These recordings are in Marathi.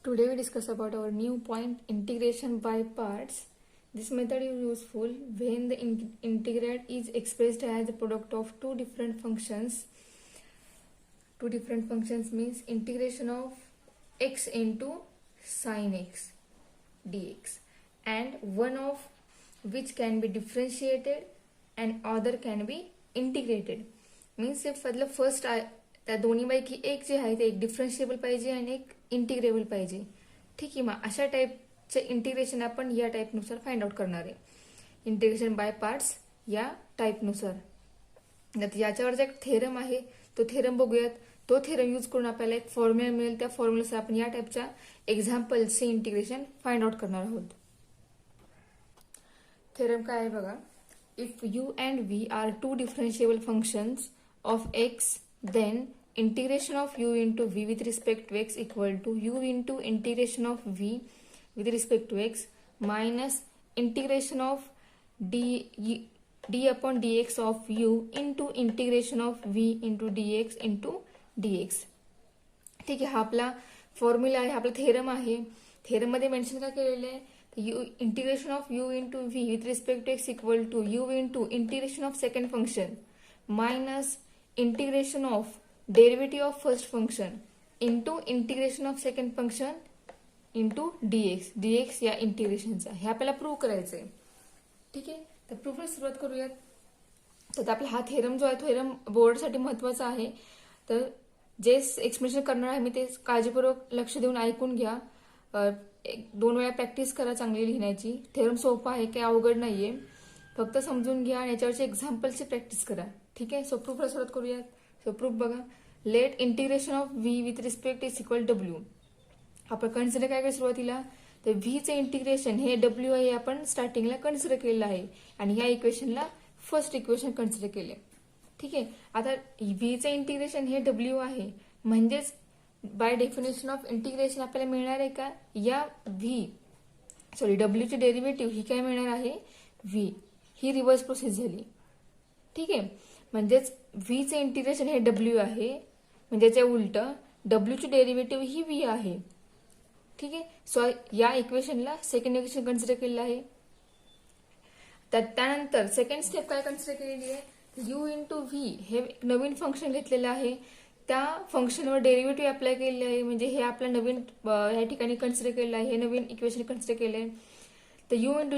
Today we discuss about our new point integration by parts. This method is useful when the integrand is expressed as a product of two different functions. Two different functions means integration of x into sin x dx, and one of which can be differentiated and other can be integrated. Means मतलब फर्स्ट त्या दोन्हीपैकी एक जे आहे ते एक डिफरन्शिएबल पाहिजे आणि एक इंटिग्रेबल पाहिजे. ठीक आहे, मग अशा टाईपचे इंटिग्रेशन आपण या टाईपनुसार फाइंड आउट करणार आहे. इंटिग्रेशन बाय पार्ट्स या टाईपनुसार. याच्यावरचा एक थेरम आहे, तो थेरम बघूयात. तो थेरम यूज करून आपल्याला एक फॉर्म्युला मिळेल. त्या फॉर्म्युलानुसार आपण या टाईपच्या एक्झाम्पल्सचे इंटिग्रेशन फाइंड आउट करणार आहोत. थेरम काय आहे बघा. If u and v are two differentiable functions of x, then integration of u into v with respect to x equal to u into integration of v with respect to x minus integration of d upon dx of u into integration of v into dx into dx. ठीक आहे, हा आपला फॉर्म्युला आहे, आपला थेरम आहे. थेरम मध्ये मेन्शन काय केलेलं आहे, integration of u into v with respect to x equal to u into integration of second function minus integration of derivative of first function into integration of second function into dx या इंटिग्रेशनचा हे आपल्याला प्रूव्ह करायचं आहे. ठीक आहे, तर प्रूफला सुरुवात करूयात. तर आपला हा थेरम जो आहे थेरम बोर्डसाठी महत्वाचा आहे. तर जे एक्सप्लेनेशन करणार आहे मी ते काळजीपूर्वक लक्ष देऊन ऐकून घ्या. एक दोन वेळा प्रॅक्टिस करा चांगली लिहिण्याची. थेरम सोपा आहे, काही अवघड नाहीये, फक्त समजून घ्या आणि याच्यावरची एक्झाम्पलची प्रॅक्टिस करा. ठीक आहे, सो प्रूफला सुरुवात करूयात. सो प्रूफ बघा. Let integration of v with respect is equal डब्ल्यू. आपण कन्सिडर काय काय सुरुवातीला, तर व्हीचे इंटिग्रेशन हे डब्ल्यू आहे, आपण स्टार्टिंगला कन्सिडर केलेलं आहे आणि या इक्वेशनला फर्स्ट इक्वेशन कन्सिडर केले. ठीक आहे, आता व्हीचे इंटिग्रेशन हे डब्ल्यू आहे, म्हणजेच बाय डेफिनेशन ऑफ इंटिग्रेशन आपल्याला मिळणार आहे का, या डब्ल्यूची डेरिव्हेटिव्ह ही काय मिळणार आहे, व्ही. ही रिव्हर्स प्रोसेस झाली. ठीक आहे, म्हणजेच व्हीचे इंटिग्रेशन हे डब्ल्यू आहे, म्हणजे याच्या उलट डब्ल्यूची डेरिव्हेटिव्ह ही व्ही आहे. ठीक आहे, सो या इक्वेशनला सेकंड इक्वेशन कन्सिडर केलेलं आहे. त्यानंतर सेकंड स्टेप काय कन्सिडर केलेली आहे, यू इंटू व्ही हे नवीन फंक्शन घेतलेलं आहे, त्या फंक्शनवर डेरिव्हेटिव्ह अप्लाय केलेले आहे, म्हणजे हे आपलं नवीन या ठिकाणी कन्सिडर केलेलं आहे, हे नवीन इक्वेशन कन्सिडर केलं आहे. तर यू इंटू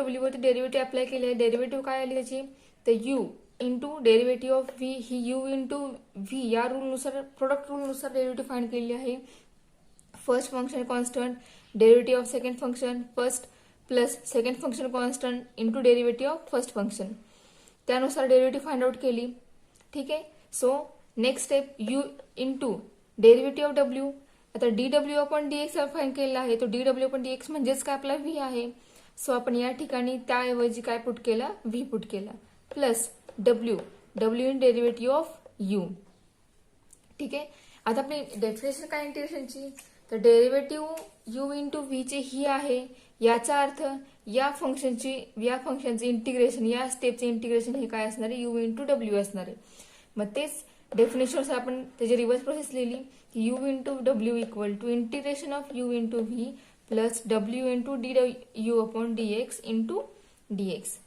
डब्ल्यू वरती डेरिव्हेटिव्ह अप्लाय केले आहे. डेरिव्हेटिव्ह काय आली त्याची, तर you into derivative of V he you into V या रूलनुसार प्रोडक्ट रूलनुसार डेरिव्हेटिव्ह फाइंड केलेली आहे. First function constant, derivative of second function first plus second function constant into derivative of first function, त्यानुसार डेरिव्हेटिव्ह फाइंड आउट केली. ठीक आहे, so next step you into derivative of W. आता D W upon dx find केलेला आहे, तो डी डब्ल्यू अपॉन डीएक्स म्हणजेच काय आपला व्ही आहे. सो आपण या ठिकाणी त्याऐवजी काय पुट केला, व्ही पुट केला, plus W in derivative of you. ठीक आहे, आता आपली डेफिनेशन काय इंटिग्रेशनची, तर डेरिव्हेटिव्ह यू इंटू व्ही ची ही आहे, याचा अर्थ या फंक्शनचे इंटिग्रेशन, या स्टेपचे इंटिग्रेशन हे काय असणार आहे, यू इंटू डब्ल्यू असणार आहे. मग तेच डेफिनेशननुसार आपण त्याची रिव्हर्स प्रोसेस लिहिली, U into W equal to integration of you into V plus W into D you upon dx into dx.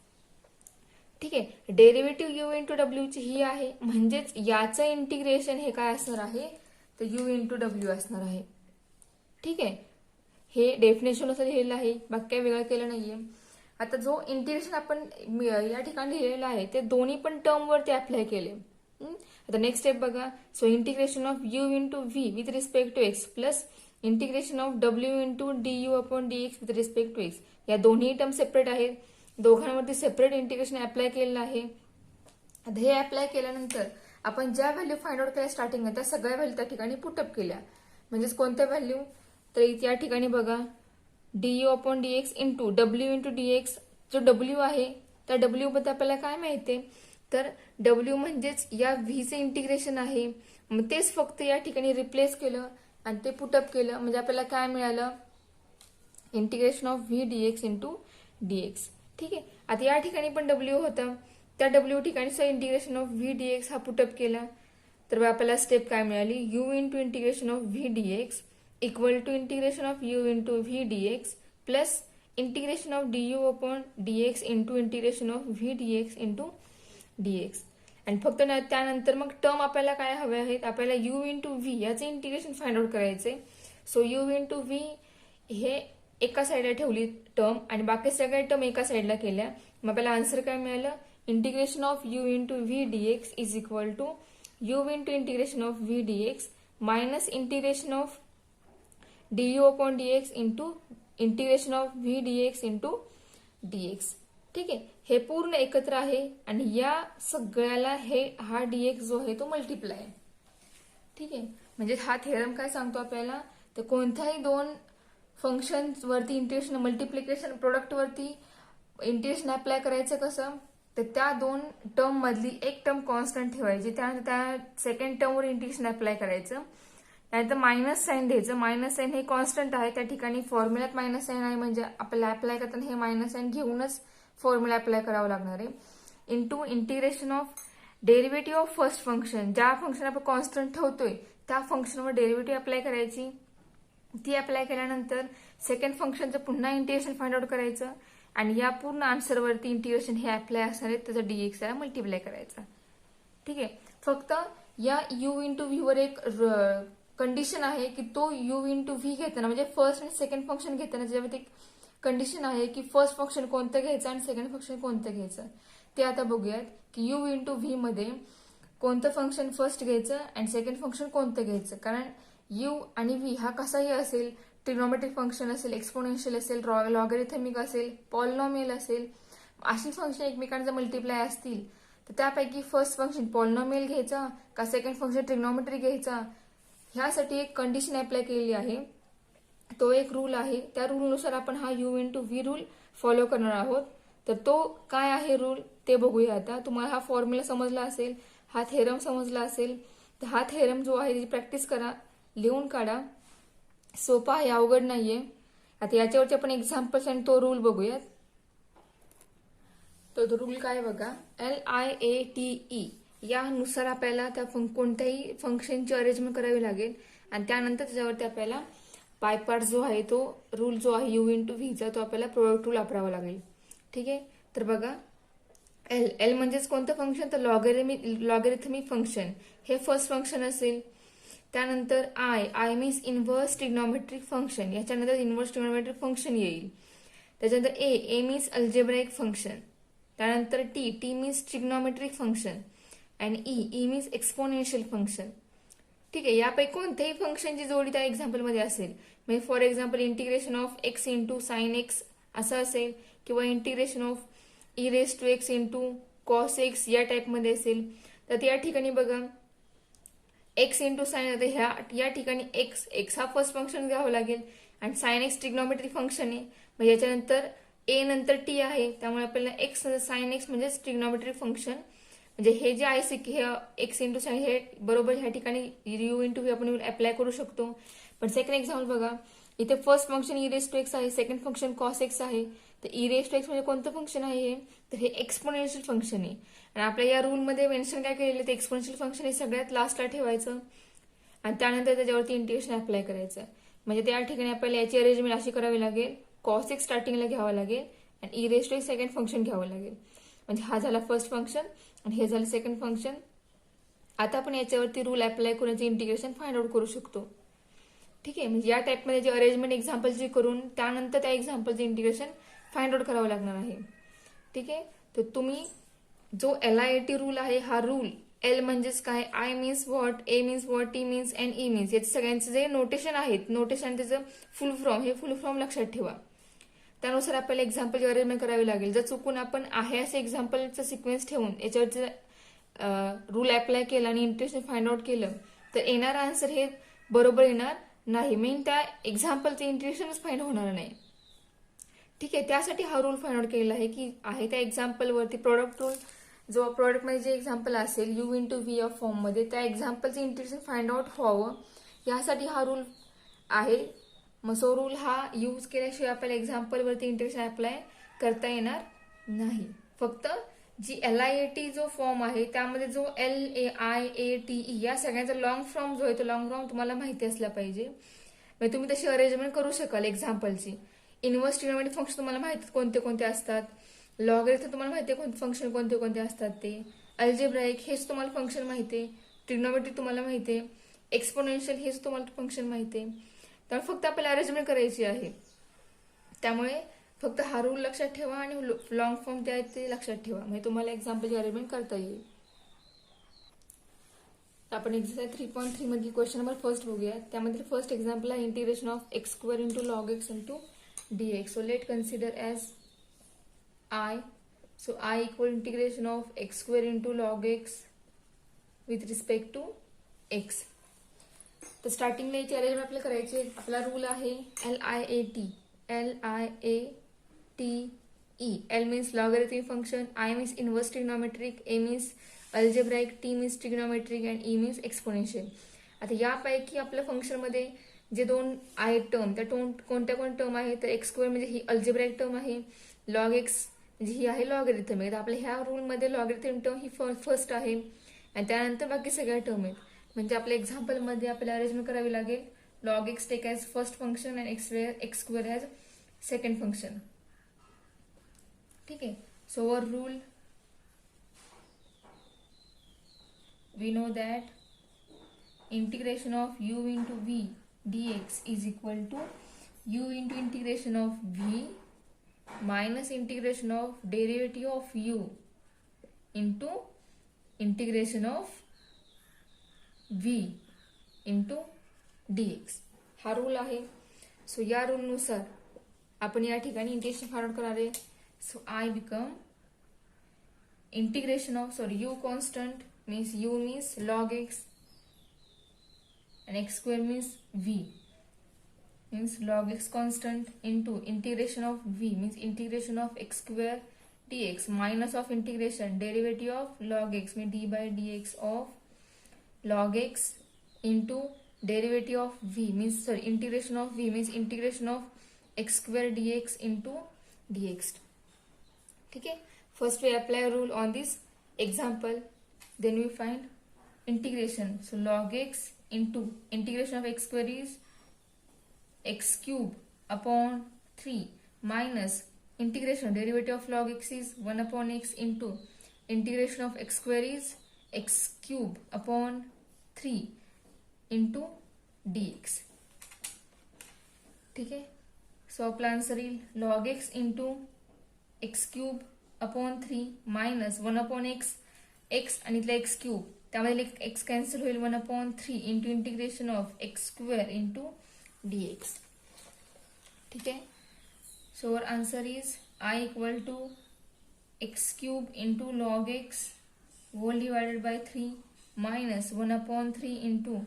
ठीक आहे, डेरिव्हेटिव्ह यू इंटू डब्ल्यू ची ही आहे, म्हणजेच याचं इंटिग्रेशन हे काय असणार आहे, तर यू इंटू डब्ल्यू असणार आहे. ठीक आहे, हे डेफिनेशननुसार लिहिलेलं आहे, बाकी काही वेगळं केलं नाहीये. आता जो इंटिग्रेशन आपण या ठिकाणी लिहिलेलं आहे ते दोन्ही पण टर्म वरती अप्लाय केले. आता नेक्स्ट स्टेप बघा. So integration of you into v with respect to x plus integration of डब्ल्यू into D you upon d x with respect to x. या दोन्ही टर्म सेपरेट आहेत, दोघांवरती सेपरेट इंटिग्रेशन अप्लाय केलेलं आहे. आता हे अप्लाय केल्यानंतर आपण ज्या व्हॅल्यू फाइंड आउट केल्या स्टार्टिंगला त्या सगळ्या व्हॅल्यू त्या ठिकाणी पुटअप केल्या. म्हणजेच कोणत्या व्हॅल्यू, तर या ठिकाणी बघा D you upon d x into W into D x. जो डब्ल्यू आहे त्या डब्ल्यू बद्दल आपल्याला काय माहितीये, तर डब्ल्यू म्हणजेच या व्हीचे इंटिग्रेशन आहे, मग तेच फक्त या ठिकाणी रिप्लेस केलं आणि ते पुटअप केलं, म्हणजे आपल्याला काय मिळालं, integration of v dx into dx. ठीक आहे, आता या ठिकाणी पण डब्ल्यू होता, त्या डब्ल्यू ठिकाणी इंटिग्रेशन ऑफ व्ही डीएक्स हा पुटअप केला, तर आपल्याला स्टेप काय मिळाली, u into integration of v dx equal to integration of you into v dx plus integration of d you upon dx into integration of v dx into dx. आणि फक्त त्यानंतर मग टर्म आपल्याला काय हवे आहेत, आपल्याला यू इंटू व्ही याचे इंटिग्रेशन फाइंड आउट करायचे. सो यू इंटू व्ही हे एका साईडला ठेवली टर्म आणि बाकी सगळ्या टर्म एका साईडला केल्या. मग आपल्याला आन्सर काय मिळालं, integration of you into v dx is equal to u into integration of v dx minus integration of d you upon dx into integration of v dx into dx. ठीक आहे, हे पूर्ण एकत्र आहे आणि या सगळ्याला हा डीएक्स जो आहे तो मल्टिप्लाय आहे. ठीक आहे, म्हणजे हा थेरम काय सांगतो आपल्याला, तर कोणत्याही दोन फंक्शन वरती इंटिग्रेशन मल्टिप्लिकेशन प्रोडक्ट वरती इंटिग्रेशन अप्लाय करायचं कसं, तर त्या दोन टर्म मधली एक टर्म कॉन्स्टंट ठेवायची, त्यानंतर त्या सेकंड टर्मवर इंटिग्रेशन अप्लाय करायचं, त्यानंतर मायनस साईन द्यायचं. मायनस साईन हे कॉन्स्टंट आहे, त्या ठिकाणी फॉर्म्युल्यात मायनस साईन आहे, म्हणजे आपल्याला अप्लाय करताना हे मायनस साईन घेऊनच फॉर्म्युला अप्लाय करावं लागणार आहे. Into integration of derivative of first function, ज्या फंक्शन आपण कॉन्स्टंट ठेवतोय त्या फंक्शनवर डेरिव्हेटिव्ह अप्लाय करायची. ती अप्लाय केल्यानंतर सेकंड फंक्शनचं पुन्हा इंटिग्रेशन फाइंड आउट करायचं आणि या पूर्ण आन्सरवरती इंटिग्रेशन हे अप्लाय असणार आहे, त्याचा डीएक्स याला मल्टिप्लाय करायचा. ठीक आहे, फक्त या यू इंटू व्ही वर एक कंडिशन आहे की तो यू इंटू व्ही घेताना म्हणजे फर्स्ट आणि सेकंड फंक्शन घेताना त्याच्यामध्ये एक कंडिशन आहे की फर्स्ट फंक्शन कोणतं घ्यायचं आणि सेकंड फंक्शन कोणतं घ्यायचं. ते आता बघूयात की यू इंटू व्ही मध्ये कोणतं फंक्शन फर्स्ट घ्यायचं आणि सेकंड फंक्शन कोणतं घ्यायचं. कारण यू आणि व्ही हा कसाही असेल, ट्रिग्नोमेट्रिक फंक्शन असेल, एक्सपोनेन्शियल असेल, लॉगरिथमिक असेल, पॉलिनॉमियल असेल, अशी फंक्शन एकमेकांचा मल्टिप्लाय असतील तर त्यापैकी फर्स्ट फंक्शन पॉलिनॉमियल घ्यायचा का सेकंड फंक्शन ट्रिग्नोमेट्रिक घ्यायचा, ह्यासाठी एक कंडिशन अप्लाय केलेली आहे. तो एक रूल आहे, त्या रूलनुसार आपण हा you into V rule follow करणार आहोत. तर तो काय आहे रूल ते बघूया आता. तुम्हाला हा फॉर्म्युला समजला असेल, हा थेरम समजला असेल, तर हा थेरम जो आहे त्याची प्रॅक्टिस करा, लिहून काढा. सोपा आहे, अवघड नाहीये. आता याच्यावरती आपण एक्झाम्पल्स आणि तो रूल बघूयात. तो रूल काय बघा, LIATE यानुसार आपल्याला त्या कोणत्याही फंक्शनची अरेंजमेंट करावी लागेल आणि त्यानंतर त्याच्यावरती आपल्याला बाय पार्ट जो आहे तो रूल जो आहे यू इंटू व्हीचा तो आपल्याला प्रोडक्ट रूल वापरावा लागेल. ठीक आहे, तर बघा एल म्हणजेच कोणतं फंक्शन, तर लॉगरिथमिक फंक्शन हे फर्स्ट फंक्शन असेल. त्यानंतर I means inverse trigonometric function, याच्यानंतर इन्व्हर्स ट्रिग्नोमेट्रिक फंक्शन येईल. त्याच्यानंतर ए मीन्स अल्जेब्राइक फंक्शन. त्यानंतर टी मीन्स ट्रिग्नोमेट्रिक फंक्शन आणि ई मीन्स एक्सपोनेन्शियल फंक्शन. ठीक आहे, यापैकी कोणत्याही फंक्शनची जोडी त्या एक्झाम्पलमध्ये असेल, म्हणजे for example integration of x into sine x असं असेल किंवा integration of e raise to x into cos x या टाईपमध्ये असेल. तर या ठिकाणी बघा एक्स इंटू साइन, या ठिकाणी एक्स हा फर्स्ट फंक्शन घ्यावं लागेल आणि साइन एक्स ट्रिग्नोमेट्रिक फंक्शन आहे, मग याच्यानंतर ए नंतर टी आहे, त्यामुळे आपल्याला एक्स साइन एक्स म्हणजे ट्रिग्नोमेट्रिक फंक्शन, म्हणजे हे जे आहे हे एक्स इंटू साइन हे बरोबर ह्या ठिकाणी यू इंटू व्ही आपण अप्लाय करू शकतो. पण सेकंड एक्झाम्पल बघा, इथे first function e raise to x आहे, सेकंड फंक्शन कॉस एक्स आहे. तर ई रेस टू एक्स म्हणजे कोणतं फंक्शन आहे हे, तर हे एक्सपोनेन्शियल फंक्शन आहे आणि आपल्या या रूलमध्ये मेन्शन काय केलेलं, ते एक्सपोनेन्शियल फंक्शन हे सगळ्यात लास्टला ठेवायचं आणि त्यानंतर त्याच्यावरती इंटिग्रेशन अप्लाय करायचं. म्हणजे त्या ठिकाणी आपल्याला याची अरेंजमेंट अशी करावी लागेल, कॉस एक्स स्टार्टिंगला घ्यावं लागेल आणि e raise to x second function घ्यावं लागेल. म्हणजे हा झाला फर्स्ट फंक्शन आणि हे झालं सेकंड फंक्शन. आता आपण याच्यावरती रूल अप्लाय करून याचं इंटिग्रेशन फाइंड आउट करू शकतो. ठीक आहे, म्हणजे या टाईपमध्ये जे अरेंजमेंट एक्झाम्पलची करून त्यानंतर त्या एक्झाम्पलचं इंटिग्रेशन फाइंड आउट करावं लागणार आहे. ठीक आहे, तर तुम्ही जो LIAT रूल आहे, हा रूल एल म्हणजेच काय, I means what, A means what, T means and E means, याचे सगळ्यांचे जे नोटेशन आहेत, नोटेशन त्याचं फुल फॉर्म, हे फुल फॉर्म लक्षात ठेवा. त्यानुसार आपल्याला एक्झाम्पलची अरेंजमेंट करावी लागेल. जर चुकून आपण आहे असे एक्झाम्पलचा सिक्वेन्स ठेवून याच्यावरचं रूल अप्लाय केला आणि इंटिग्रेशन फाइंड आउट केलं तर येणारं आन्सर हे बरोबर येणार नाही, मीन त्या एक्झाम्पलचं इंटिग्रेशनच फाइंड होणार नाही. ठीक आहे, त्यासाठी हा रूल फाइंड आउट केलेला आहे की आहे त्या एक्झाम्पलवरती प्रोडक्ट रूल, जो प्रोडक्टमध्ये जे एक्झाम्पल असेल यू इंटू व्ही या फॉर्ममध्ये, त्या एक्झाम्पलचं इंटिग्रेशन फाइंड आउट व्हावं यासाठी हा रूल आहे. मग सो रूल हा यूज केल्याशिवाय आपल्याला एक्झाम्पलवरती इंटिग्रेशन अप्लाय करता येणार नाही. फक्त जी LIAT जो फॉर्म आहे त्यामध्ये जो LIATE या सगळ्यांचा लॉंग फॉर्म जो आहे तो लॉंग फॉर्म तुम्हाला माहिती असला पाहिजे. म्हणजे तुम्ही तशी अरेंजमेंट करू शकाल एक्झाम्पलची. इनव्हर्स ट्रिग्नोमेट्रिक फंक्शन तुम्हाला माहिती कोणते कोणते असतात, लॉगरिथम तुम्हाला माहिती आहे कोणते फंक्शन कोणते कोणते असतात ते, अल्जेब्राईक हेच तुम्हाला फंक्शन माहिती आहे, ट्रिग्नोमेट्रिक तुम्हाला माहिती आहे, एक्सपोनेन्शियल हेच तुम्हाला फंक्शन माहिती आहे. त्यामुळे फक्त आपल्याला अरेंजमेंट करायची आहे. त्यामुळे फक्त हा रूल लक्षात ठेवा आणि लॉंग फॉर्म जे आहेत ते लक्षात ठेवा, म्हणजे तुम्हाला एक्झाम्पलची अरेंजमेंट करता येईल. आपण एक्सरसाइज 3.3 मध्ये क्वेश्चन नंबर फर्स्ट बघूया. त्यामध्ये फर्स्ट एक्झाम्पल आहे integration of x square into log x into dx. So let consider as I. So I equal integration of x square into log x with respect to x. तर स्टार्टिंगला याची अरेंजमेंट आपल्याला करायची आहे. आपला रूल आहे LIAT. LIATE. L means logarithmic function, I means inverse trigonometric, A means algebraic, T means trigonometric and E means exponential. आता यापैकी आपल्या फंक्शनमध्ये जे दोन आहे टर्म, त्या कोणत्या टर्म आहे तर एक्स स्क्वेअर म्हणजे ही अल्जेब्राईक टर्म आहे, लॉग एक्स म्हणजे ही आहे लॉगरिथमिक. तर आपल्या ह्या रूलमध्ये लॉगरिथमिक टर्म ही फर्स्ट आहे आणि त्यानंतर बाकी सगळ्या टर्म आहेत. म्हणजे आपल्या एक्झाम्पलमध्ये आपल्याला अरेंजमेंट करावी लागेल log x take as first function and x square as second function. ठीक आहे. So our rule we know that integration of u into v dx is equal to u into integration of v minus integration of derivative of u into integration of v into dx. हा रूल आहे. सो या रूलनुसार आपण या ठिकाणी इंटिग्रेशन फाइंड आउट करणार आहे. So I become integration of u constant means u means log x and x square means v means log x constant into integration of v means integration of x square dx minus of integration derivative of log x means d by dx of log x into derivative of v means integration of v means integration of x square dx into dx. ठीक है. First we apply a rule on this example, then we find integration. So log x into integration of x square is x cube upon 3 minus integration derivative of log x is 1 upon x into integration of x square is x cube upon 3 into dx. ठीक है. सो आपला आन्सर येईल log x into x cube upon 3 minus 1 upon x आणि इथला x cube त्यामध्ये x कॅन्सल होईल 1 upon 3 into integration of x square into dx. ठीक आहे. So our answer is I equal to x cube into log x whole divided by 3 minus 1 upon 3 into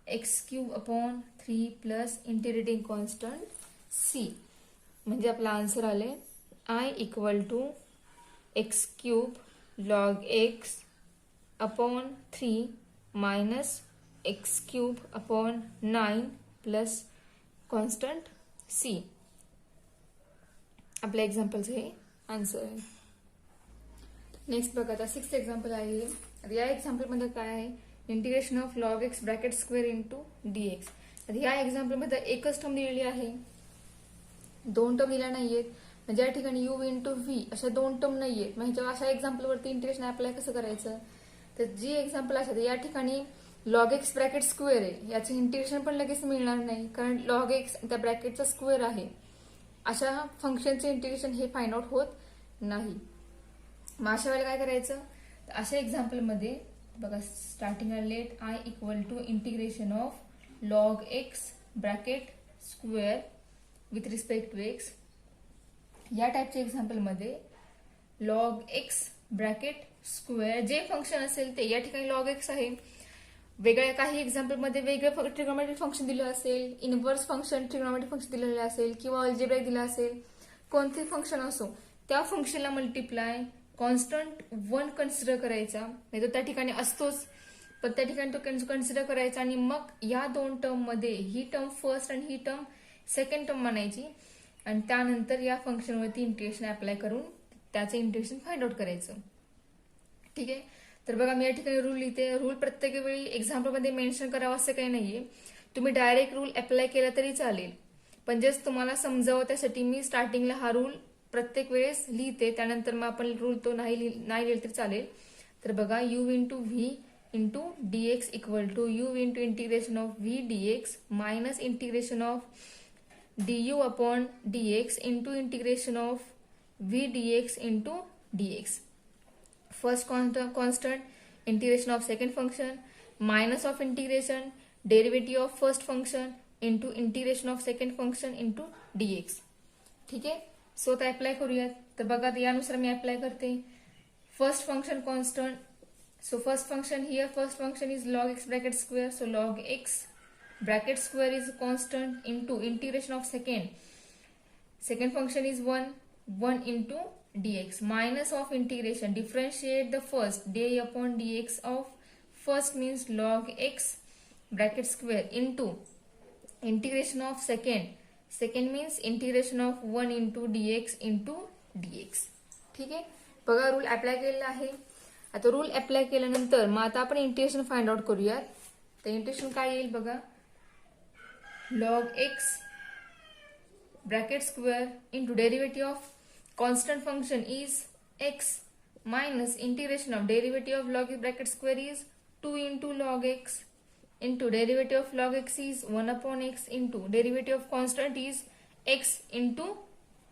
x cube upon 3 plus integrating constant c. म्हणजे आपला आन्सर आले I equal to x cube log x upon 3 minus x cube upon 9 plus constant c. आपल्या एक्झाम्पलचं हे आन्सर आहे. नेक्स्ट बघा आता 6th एक्झाम्पल आहे. आता या एक्झाम्पलमध्ये काय आहे integration of log x bracket square into dx. आता या एक्झाम्पलमध्ये एकच टर्म दिलेली आहे, दोन टर्म दिल्या नाहीयेत. म्हणजे या ठिकाणी u इंटू व्ही अशा दोन टर्म नाहीयेत. म्हणजे अशा एक्झाम्पलवरती इंटिग्रेशन अप्लाय कसं करायचं तर जी एक्झाम्पल असेल या ठिकाणी लॉग एक्स ब्रॅकेट स्क्वेअर आहे, याचं इंटिग्रेशन पण लगेच मिळणार नाही कारण लॉग एक्स त्या ब्रॅकेटचा स्क्वेअर आहे. अशा फंक्शनचे इंटिग्रेशन हे फाइंड आउट होत नाही. मग अशा वेळेला काय करायचं तर अशा एक्झाम्पलमध्ये बघा starting let I equal to integration of log x bracket square with respect to x. या टाईपच्या एक्झाम्पलमध्ये लॉग एक्स ब्रॅकेट स्क्वेअर जे फंक्शन असेल ते या ठिकाणी लॉग एक्स आहे. वेगळ्या काही एक्झाम्पलमध्ये वेगळं ट्रिग्नोमेट्रिक फंक्शन दिलं असेल, इनव्हर्स फंक्शन ट्रिग्नोमेट्रिक फंक्शन दिलेलं असेल किंवा अल्जेब्राईक दिलं असेल, कोणते फंक्शन असो त्या फंक्शनला मल्टिप्लाय कॉन्स्टंट 1 कन्सिडर करायचा. नाही तर त्या ठिकाणी असतोच पण त्या ठिकाणी तो कन्सिडर करायचा आणि मग या दोन टर्म मध्ये ही टर्म फर्स्ट आणि ही टर्म सेकंड टर्म म्हणायची आणि त्यानंतर या फंक्शनवरती इंटिग्रेशन अप्लाय करून त्याचे इंटिग्रेशन फाइंड आउट करायचं. ठीक आहे. तर बघा मी या ठिकाणी रूल लिहिते. रूल प्रत्येक वेळी एक्झाम्पलमध्ये मेन्शन करावं असं काही नाहीये. तुम्ही डायरेक्ट रूल अप्लाय केला तरी चालेल, पण जस्ट तुम्हाला समजावं त्यासाठी मी स्टार्टिंगला हा रूल प्रत्येक वेळेस लिहिते, त्यानंतर मग आपण रूल तो नाही लिहिला तरी चालेल. तर बघा, u into v into dx equal to u into integration of v dx minus integration of du upon dx into integration of v dx into dx. First constant integration of second function minus of integration derivative of first function into integration of second function into dx. ठीक आहे. सो आता अप्लाय करूयात. तर बघा, यानुसार मी अप्लाय करते. First function constant, so first function here, first function is log x bracket square, so log x bracket square is constant into integration of second function is 1 into dx minus of integration, differentiate the first dy upon dx of first means log x bracket square into integration of second means integration of 1 into dx into dx. ठीक आहे. बघा, रूल अप्लाय केलेला आहे. आता रूल अप्लाय केल्यानंतर मग आता आपण इंटिग्रेशन फाइंड आउट करूयात. तर इंटिग्रेशन काय येईल बघा, log x bracket square into derivative of constant function is x minus integration of derivative of log x bracket square is 2 into log x into derivative of log x is 1 upon x into derivative of constant is x into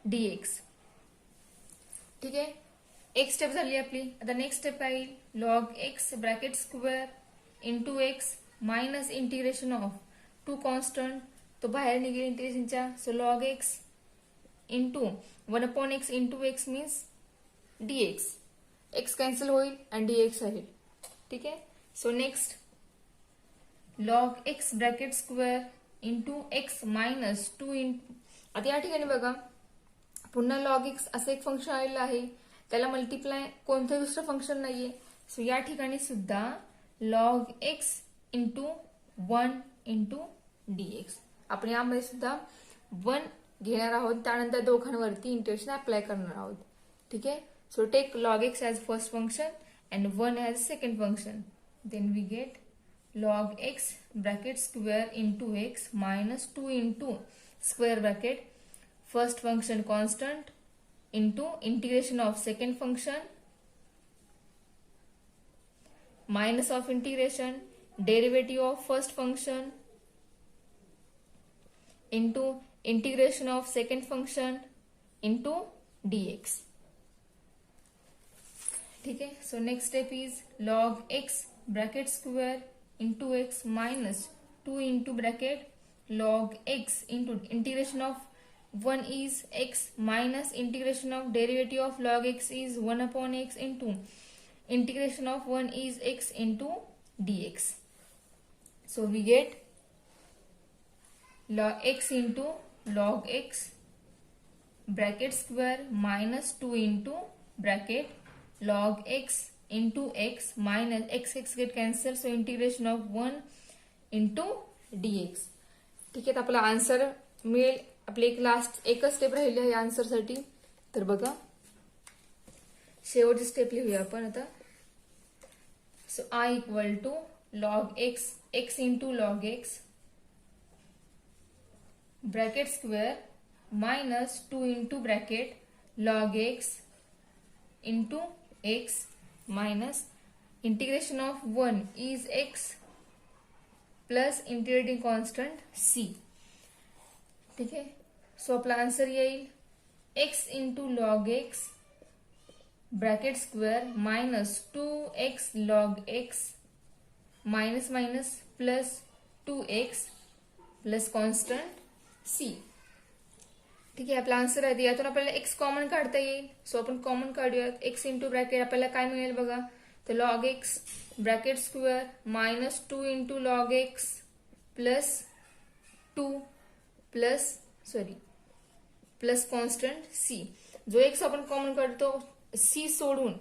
dx. ठीक आहे. एक स्टेप झाली आपली. आता नेक्स्ट स्टेप काय येईल, log x bracket square into x minus integration of two constant, तो बाहेर निघेल इंटिग्रेशनच्या, so log x into 1 upon x into x means dx. x cancel होईल आणि dx राहील. ठीक आहे. So next log x bracket square into x minus 2 into, आता या ठिकाणी बघा पुन्हा log x असं एक फंक्शन आलेलं आहे, त्याला मल्टिप्लाय कोणतं दुसरं फंक्शन नाहीये. सो या ठिकाणी सुद्धा log x into 1 into dx, आपण यामध्ये सुद्धा 1 घेणार आहोत, त्यानंतर दोघांवरती इंटिग्रेशन अप्लाय करणार आहोत. ठीक आहे. So take log x as first function and 1 as second function, then we get log x bracket square into x minus 2 into square bracket first function constant into integration of second function minus of integration derivative of first function into integration of second function into dx. ठीक है. So next step is log x bracket square into x minus 2 into bracket log x into integration of 1 is x minus integration of derivative of log x is 1 upon x into integration of 1 is x into dx. So we get log x into log x bracket square minus 2 into bracket log x into x minus x get cancelled, so integration of 1 into dx. ठीक आहे. तर आपला आन्सर मिळेल. आपली एक लास्ट एकच स्टेप राहिली आहे आन्सर साठी. तर बघा, शेवटची स्टेप लिहूया आपण आता. So I equal to log x into log x bracket square minus 2 into bracket log x into x minus integration of 1 is x plus integrating constant c. ठीक आहे. सो आपला आन्सर येईल x into log x bracket square minus 2x log x minus minus plus 2x plus constant c. ठीक आहे. आपला आन्सर आहे. यातून आपल्याला x कॉमन काढता येईल. सो आपण कॉमन काढूयात. x इंटू ब्रॅकेट आपल्याला काय मिळेल बघा, तर log x bracket square minus 2 into log x plus 2 plus constant c. जो एक्स आपण कॉमन काढतो, सी सोडून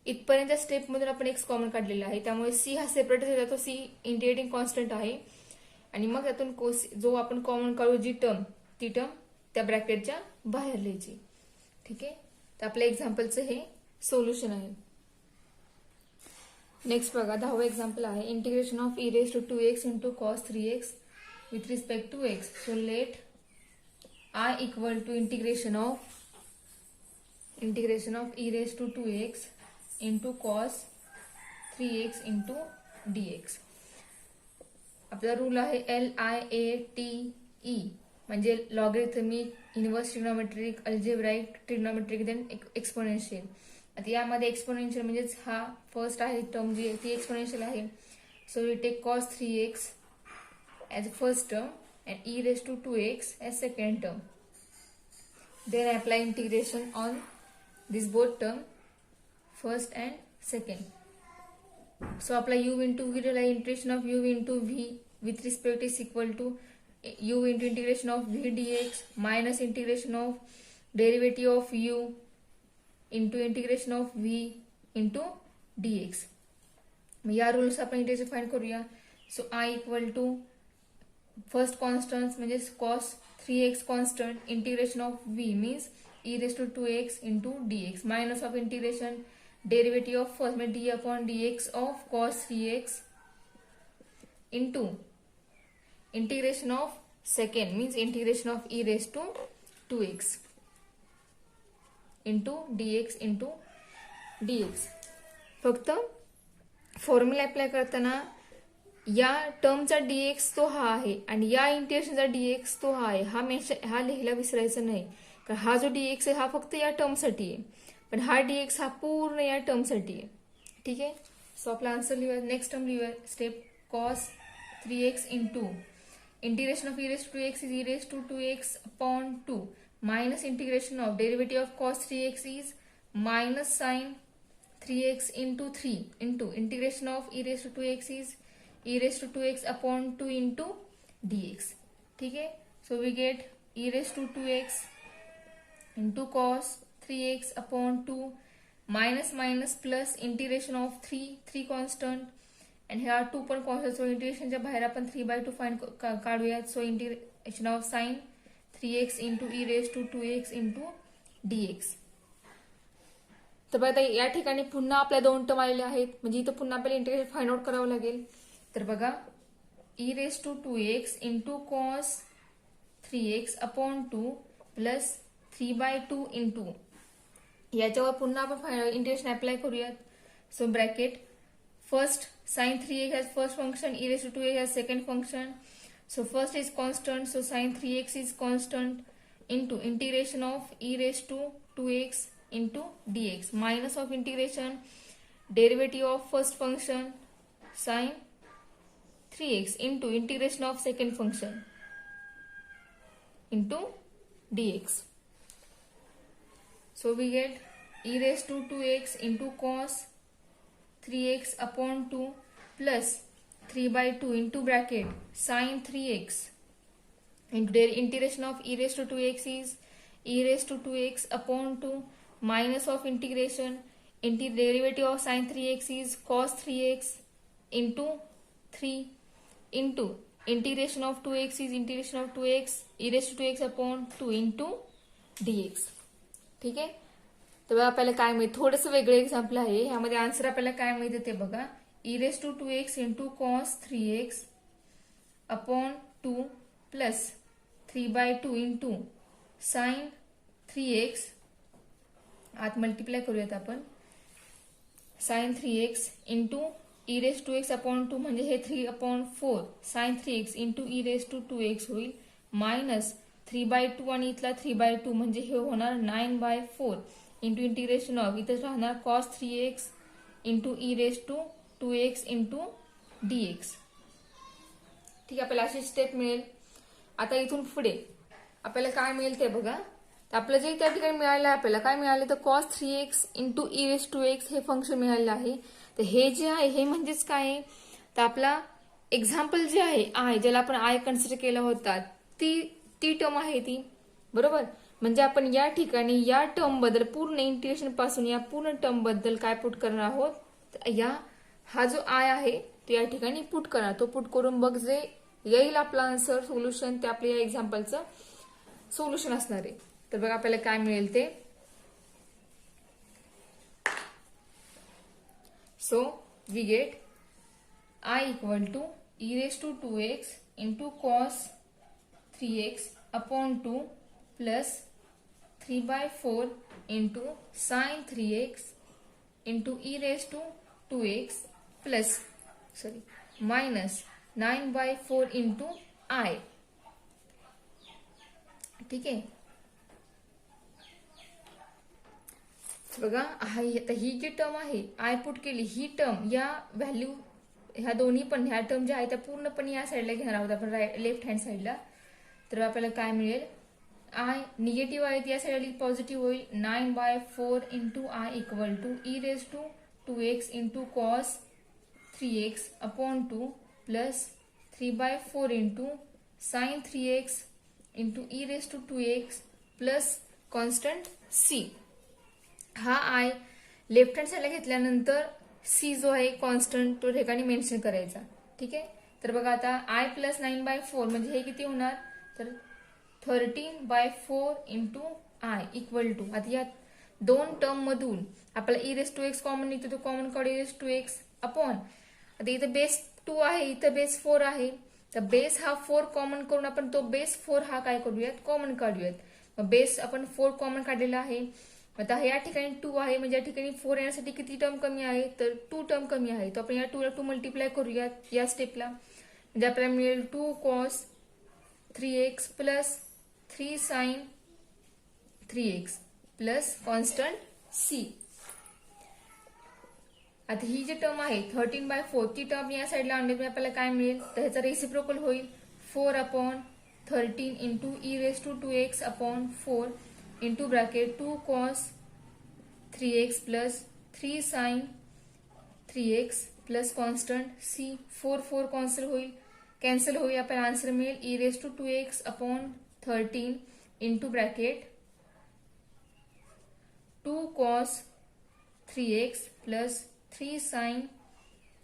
इथपर्यंत स्टेप मधून आपण एक्स कॉमन काढलेला आहे, त्यामुळे सी हा सेपरेट जातो. सी इंटिग्रेटिंग कॉन्स्टंट आहे आणि मग त्यातून जो आपण कॉमन काढू जी टर्म, ती टर्म त्या ब्रॅकेटच्या बाहेर लिहायची. ठीक आहे. तर आपल्या एक्झाम्पलचं हे सोल्युशन आहे. नेक्स्ट बघा, 10वे एक्झाम्पल आहे integration of e raised to 2x into cos 3x with respect to x. So let I equal to integration of e raised to 2x into cos 3x into dx. आपला रूल आहे LIATE म्हणजे logarithmic, inverse trigonometric, algebraic, trigonometric, then exponential. आता यामध्ये एक्सपोनेन्शियल म्हणजेच हा फर्स्ट आहे टर्म जी ती एक्सपोनेन्शियल आहे. So we take cos 3x as first term and e raised to 2x as second term. Then I apply integration on this both term, first and second. So apply u into v, integration of u into v with respect is equal to u into integration of v dx minus integration of derivative of u into integration of v into dx. या रूल्स आपण इंटिग्रेशन फाइंड करूया. So I equal to first constant म्हणजे cos 3x constant, integration of v means e raised to 2x into dx minus of integration derivative of first means d upon dx of cos 3x into integration of second means integration of e raised to 2x into dx into dx. फक्त फॉर्म्युला अप्लाय करताना या टर्मचा dx तो हा आहे आणि या इंटिग्रेशनचा dx तो हा आहे. हा लिहायला विसरायचं नाही, कारण हा जो dx आहे हा फक्त या टर्मसाठी आहे, पण हा dx हा पूर्ण या टर्मसाठी आहे. ठीक आहे. सो आपला आन्सर लिहूया. नेक्स्ट टर्म लिहूया. Step cos 3x into integration of e raised to 2x is e raised to 2x upon 2 minus integration of derivative of cos 3x is minus sine 3x into 3 into integration of e raised to 2x is e raised to 2x upon 2 into dx. ठीक है. So we get e raised to 2x into cos 3x upon 2 minus minus plus integration of 3 constant and here 2 पण constant. So integration च्या बाहेर आपण 3/2 फाइंड काढूयात. So integration of sin 3x into e raised to 2x into dx. तर बघा या ठिकाणी पुन्हा आपल्या दोन टर्म आलेले आहेत, म्हणजे इथं पुन्हा आपल्याला इंटिग्रेशन फाइंड आउट करावं लागेल. तर बघा e raised to 2x into cos 3x upon 2 plus 3/2 into याच्यावर पुन्हा आपण इंटिग्रेशन अप्लाय करूयात. So bracket first sin 3x has first function, e raised to 2x has second function. So first is constant, so sin 3x is constant into integration of e raised to 2x into dx minus of integration derivative of first function sin 3x into integration of second function into dx. So we get e raised to 2x into cos 3x upon 2 plus 3/2 into bracket sin 3x into their integration of e raised to 2x is e raised to 2x upon 2 minus of integration into derivative of sin 3x is cos 3x into 3 into integration of 2x is integration of 2x e raised to 2x upon 2 into dx. ठीक आहे. तर आपल्याला काय मिळेल, थोडंसं वेगळं एक्झाम्पल आहे. ह्यामध्ये आन्सर आपल्याला काय मिळते ते बघा. e raised to 2x into cos 3x upon 2 plus 3/2 into sin 3x आत मल्टिप्लाय करूयात आपण. sin 3x into e raised to 2x upon 2 म्हणजे हे 3/4 sin 3x into e raised to 2x होईल मायनस 3/2 आणि इथला 3/2 म्हणजे हे होणार 9/4 into इंटिग्रेशन ऑफ इथं राहणार cos 3x into e raised to 2x into dx. ठीक आहे. आपल्याला अशी स्टेप मिळेल. आता इथून पुढे आपल्याला काय मिळेल ते बघा. तर आपलं जे त्या ठिकाणी मिळालं आहे आपल्याला काय मिळालं तर cos 3x into e raised to x हे फंक्शन मिळालेलं आहे. तर हे जे आहे हे म्हणजेच काय आहे तर आपला एक्झाम्पल जे आहे आय ज्याला आपण आय कन्सिडर केला होता ती टर्म आहे ती बरोबर. म्हणजे आपण या ठिकाणी या टर्म बद्दल पूर्ण इंटिग्रेशन पासून या पूर्ण टर्म बद्दल काय पुट करणार आहोत. या हा जो आय आहे तो या ठिकाणी पुट करणार. तो पुट करून बघ जे येईल आपला आन्सर सोल्युशन ते आपल्या या एक्झाम्पलचं सोल्युशन असणार आहे. तर बघा आपल्याला काय मिळेल ते. So we get I equal to e raised to 2x into cos 3x upon 2 plus 3/4 into sine 3x into e raise to 2x plus minus 9/4 into I. ठीक आहे. बघा आता ही जी टर्म आहे आय पुट केली, ही टर्म या व्हॅल्यू ह्या दोन्ही पण ह्या टर्म ज्या आहेत त्या पूर्णपणे या साईडला घेणार आहोत आपण लेफ्ट हँड साईडला. तर आपल्याला काय मिळेल, आय निगेटिव्ह आहेत या साईडला पॉझिटिव्ह होईल. 9/4 into I equal to e raise to 2x into cos 3x upon 2 plus 3/4 into sine 3x into e raise to 2x plus constant c. हा आय लेफ्ट हँड साईडला घेतल्यानंतर सी जो आहे कॉन्स्टंट तो ठिकाणी मेन्शन करायचा. ठीक आहे. तर बघा आता आय प्लस 9/4 म्हणजे हे किती होणार, तर 13/4 इंटू आय इक्वल टू, आता या दोन टर्म मधून आपल्याला e raise to x common निघतो, तो कॉमन काढू e raise to x upon, आता इथं बेस 2 आहे, इथं बेस 4 आहे, तर बेस हा 4 कॉमन करून आपण तो बेस 4 हा काय करूयात कॉमन काढूयात. मग बेस आपण 4 कॉमन काढलेला आहे. आता या ठिकाणी 2 आहे म्हणजे या ठिकाणी 4 येण्यासाठी किती टर्म कमी आहे, तर 2 टर्म कमी आहे. तर आपण या 2 ला 2 मल्टिप्लाय करूयात या स्टेपला, म्हणजे आपल्याला मिळेल 2 cos 3x plus 3 sine 3x plus constant c. आता ही जी टर्म आहे 13/4 ती टर्म या साईडला आणली तर आपल्याला काय मिळेल, तर ह्याचा रेसिप्रोकल होईल 4/13 into e raise to 2x upon 4 into bracket 2 cos 3x plus 3 sine 3x plus constant c. 4 cancel होईल, आपल्याला आन्सर मिळेल e raise to 2x upon 13 into bracket 2 cos 3x plus 3 sine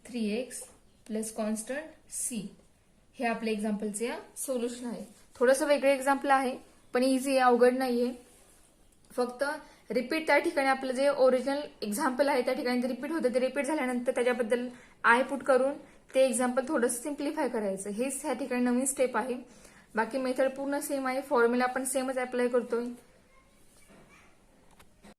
3x plus constant c. हे आपल्या एक्झाम्पलचे सोल्युशन आहे. थोडंसं वेगळं एक्झाम्पल आहे पण इझी आहे, अवघड नाहीये. फक्त रिपीट त्या ठिकाणी आपलं जे ओरिजिनल एक्झाम्पल आहे त्या ठिकाणी ते रिपीट होतं, ते रिपीट झाल्यानंतर त्याच्याबद्दल आय पुट करून ते एक्झाम्पल थोडंसं सिम्प्लिफाय करायचं. हेच ह्या ठिकाणी नवीन स्टेप आहे. बाकी मेथड पूर्ण सेम आहे, फॉर्म्युला आपण सेमच अप्लाय करतोय.